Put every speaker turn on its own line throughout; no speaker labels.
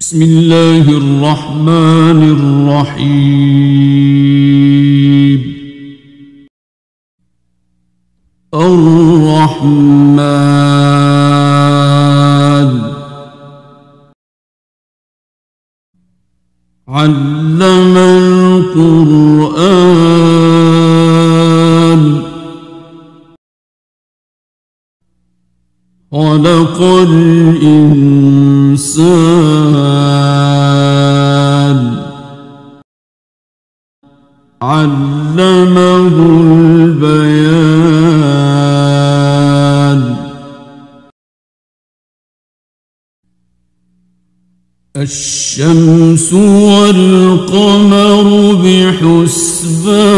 بسم الله الرحمن الرحيم. الرحمن علم القرآن خلق الإنسان علمه البيان الشمس والقمر بحسبان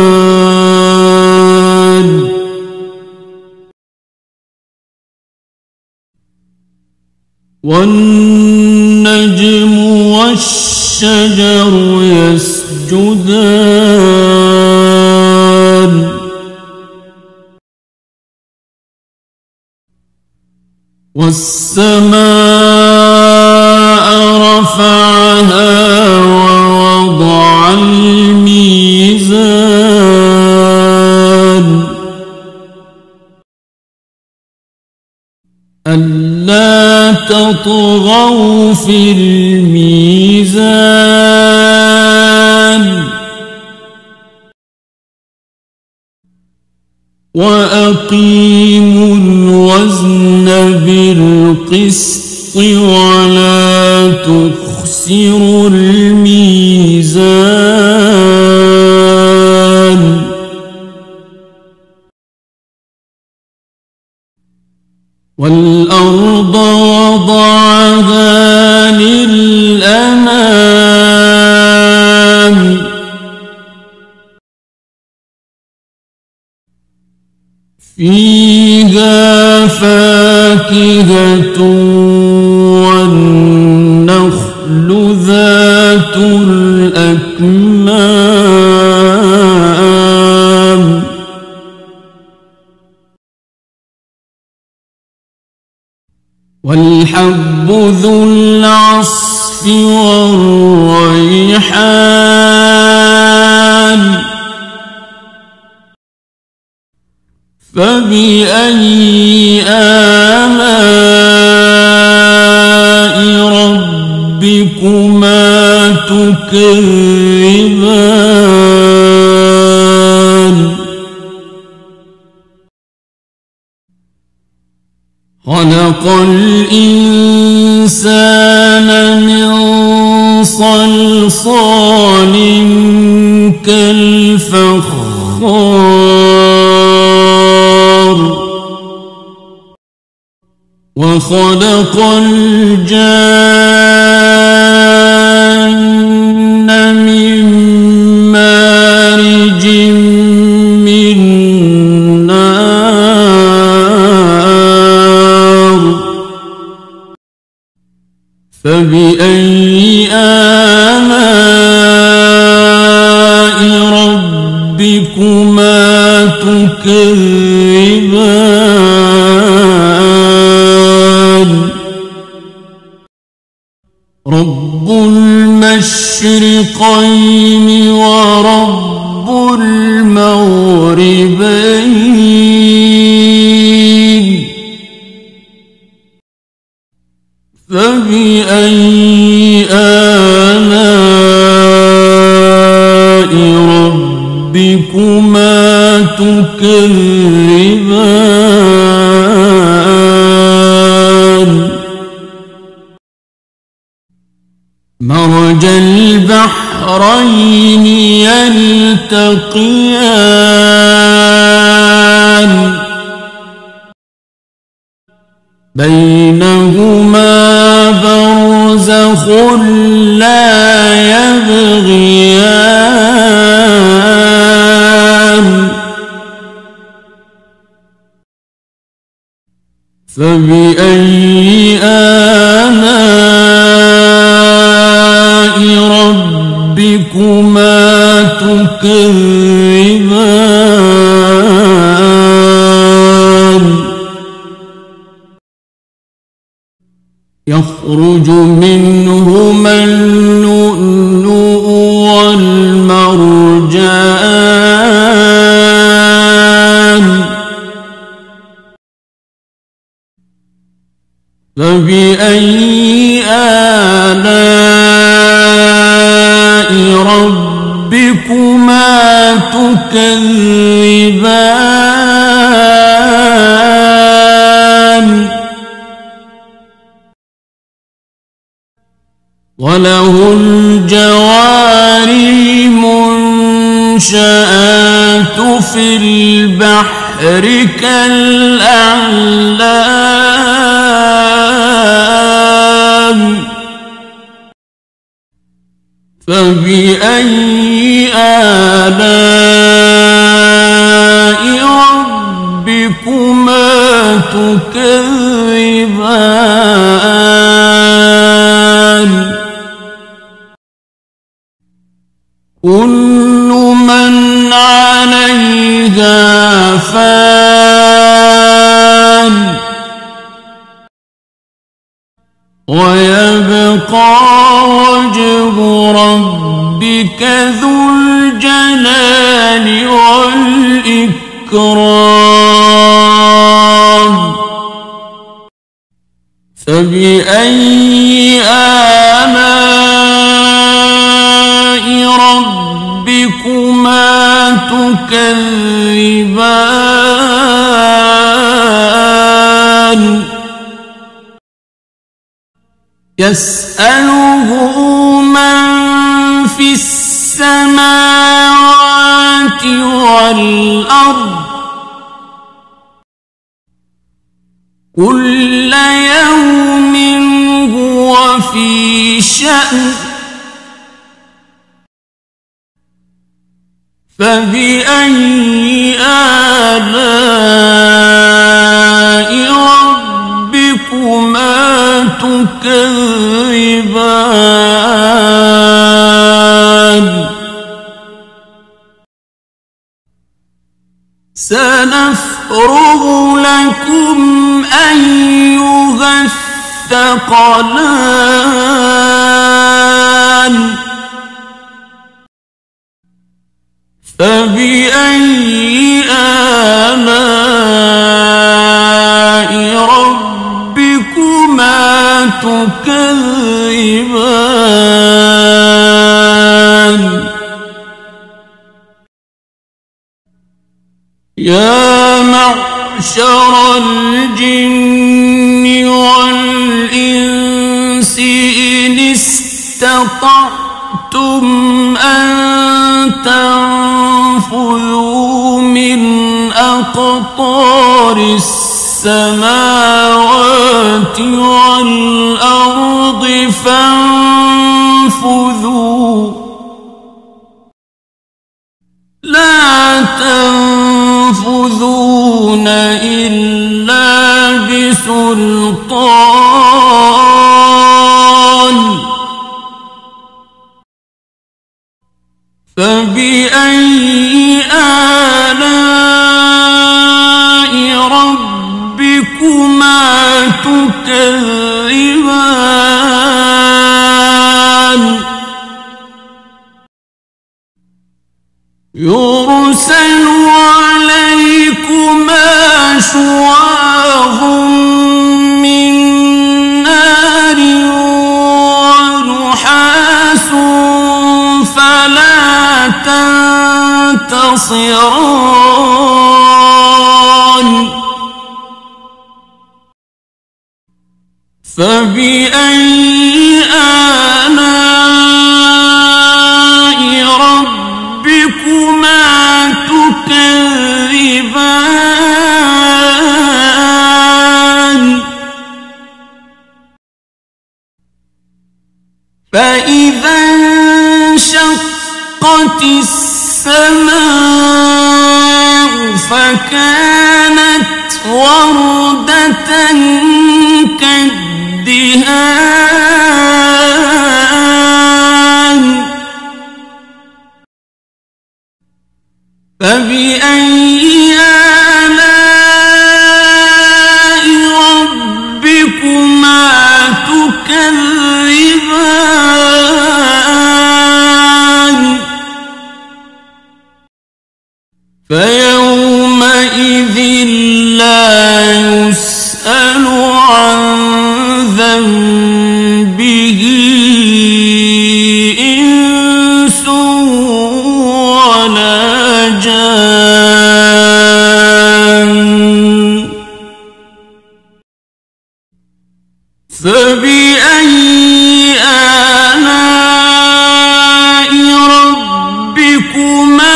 والنجم والشجر يسجدان والسماء رفعها ووضع الميزان ألا تطغوا في الميزان وأقيموا الوزن بالقسط ولا تخسروا الميزان والأرض وضعها للأنام فيها فاكهة والنخل ذات الأكمام والحب ذو العصف والريحان فبأي آلاء ربكما تكذبان خلق الإنسان من صلصال كالفخار وخلق الجان من مارج من نار فبأي آلاء ربكما تكذبان رب المشرقين ورب المغربين فبأي آلاء ربكما تكذبان مرج البحرين يلتقيان بينهما برزخ لا يبغيان فبأي آلاء ربكما تكذبان يخرج منهما اللؤلؤ والمرجان فبأي آلاء ربكما تكذبان وله الجوار المنشآت في البحر كالأعلام فبأي آلاء ربكما تكذبان كل من عليها فان ويبقى وجه ربك ذو الجلال والإكرام فبأي آلاء ربكما تكذبان يسأله من في السماوات والأرض كل يوم هو في شأن فبأي آلاء ربكما تكذبان سنفرغ لكم أيها الثقلان فبأي آلاء ربكما تكذبان يا معشر الجن والإنس إن استطعتم أن تنفذوا من أقطار السماوات والأرض فانفذوا لا تنفذون إلا بسلطان فبأي آلاء ربكما تكذبان يرسل عليكما شواظ من نار ونحاس فلا تنتصران فبأي آلاء ربكما تكذبان فإذا انشقت السماء فكانت وردة كالدهان فبأي آلاء ربكما تكذبان فيومئذ لا يسأل عن ذنبه إنس ولا جان فبأي آلاء ربكما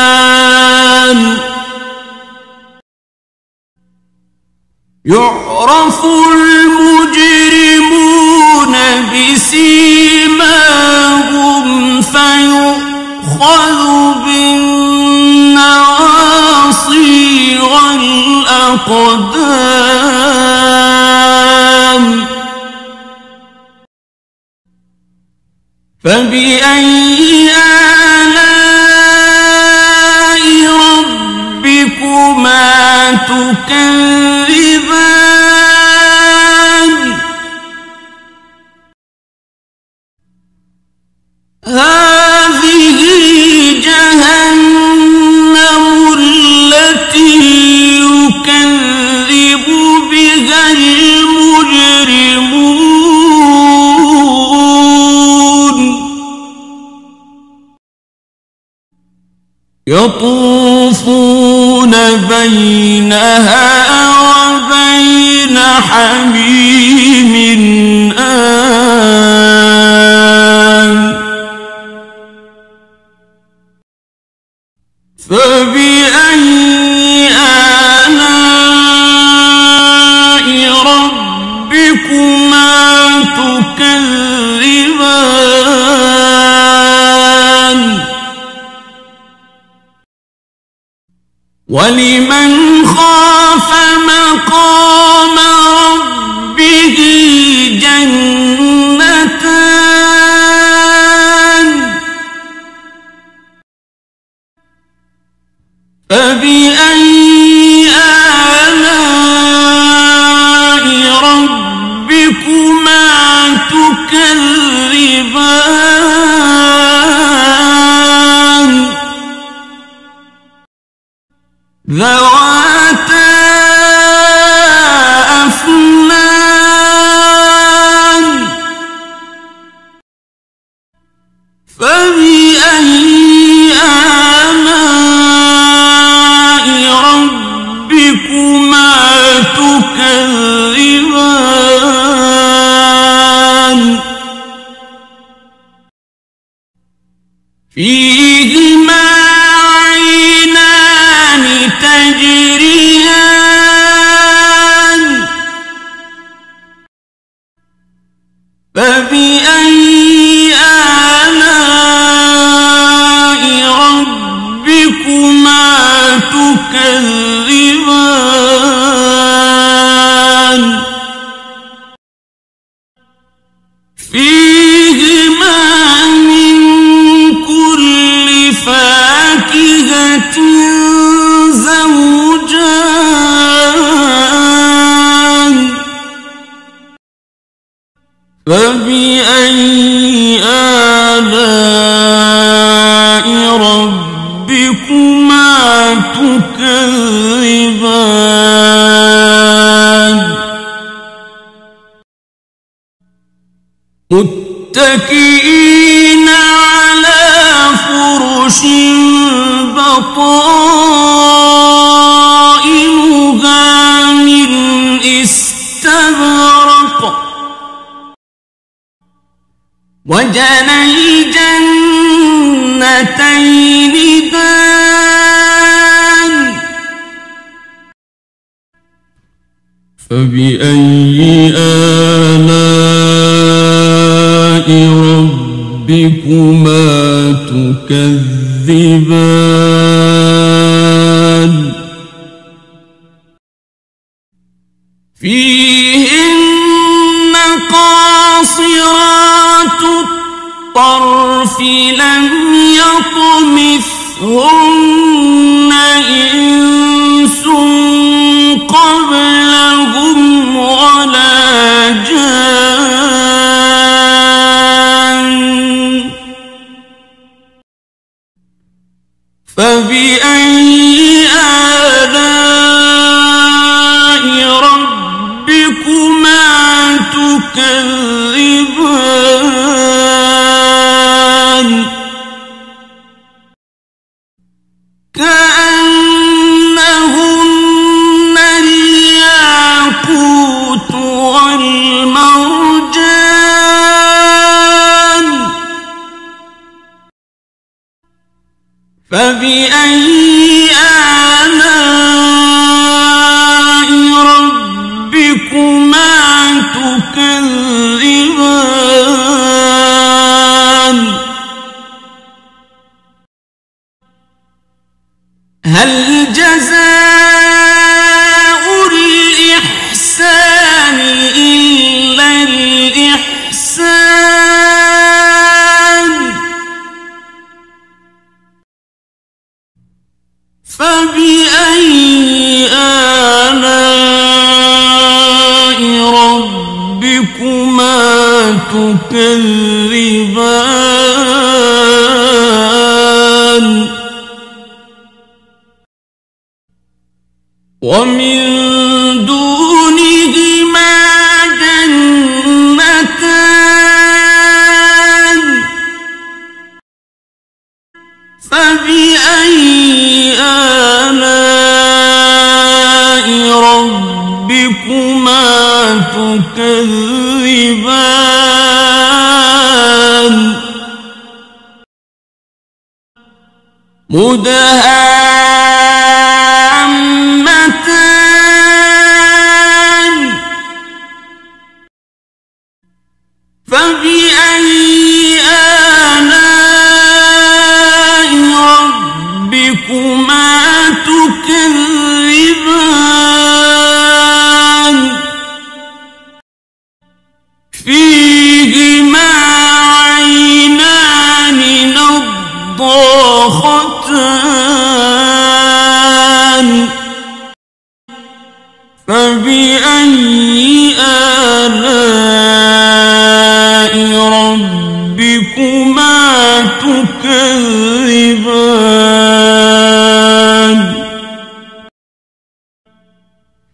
تكذبان يعرف المجرمون بسيماهم فيؤخذ بالنواصي والأقدام فبأي آلاء ربكما تكذبان هذه جهنم التي يكذب بها المجرمون يطوفون بينها وبين حميم آن فبأي آلاء ربكما تكذبان ولمن خاف مقام ربه جنتان فبأي آلاء ربكما تكذبان ذواتا أفنان فبأي آلاء ربكما تكذبان فيهما عينان تجريان فبأي آلاء ربكما تكذبان فيهما من كل فاكهة زوجان فبأي آلاء ربكما تكذبان متكئين على فرش بطائنها من استبرق وجنى الجنتين دان فبأي آلاء ربكما تكذبان فيهن قاصرات الطرف لم يطمثهن إنس قبلهم ولا جان ربكما تكذبان كأنهن الياقوت والمرجان فبأي آلاء ربكما تكذبان هل جزاء الإحسان إلا الإحسان فبأي آلاء ربكما تكذبان ومن دونهما جنتان فبأي آلاء ربكما تكذبان مدهامتان فبأي آلاء ربكما تكذبان فيهما عينان نضاختان فبأي آلاء ربكما تكذبان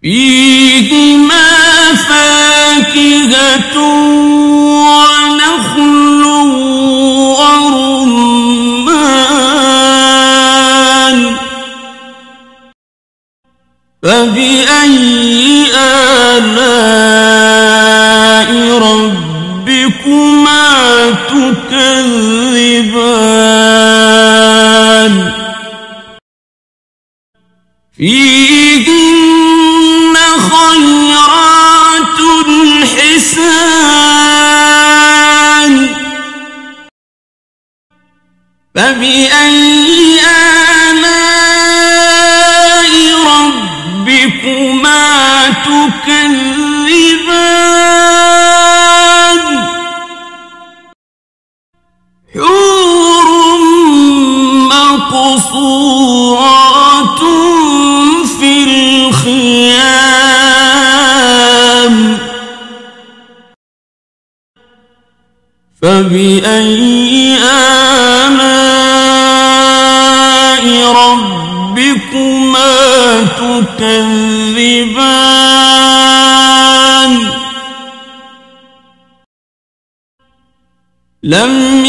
فيهما فاكهة ونخل ورمان فبأي آلاء ربكما تكذبان فيهن خيرات حسان فبأي آلاء ربكما تكذبان حور مقصورات في الخيام فبأي آلاء ربكما تكذبان لم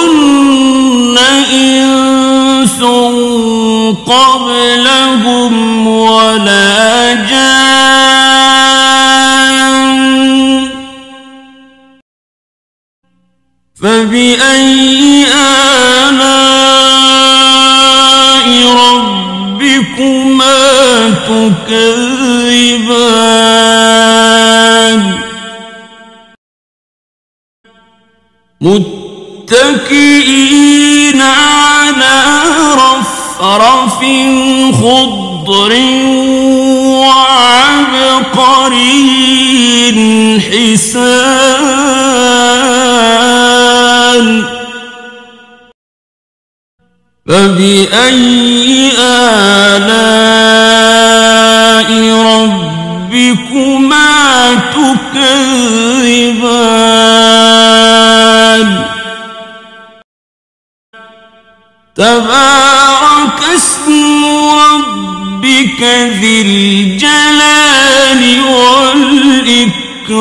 يطمثهن إنس قبلهم ولا جان فبأي آلاء ربكما تكذبان متكئين على رفرف خضر وعبقري حسان فبأي آلاء ربكما تكذبان تبارك اسم ربك ربك ذي الجلال والإكرام.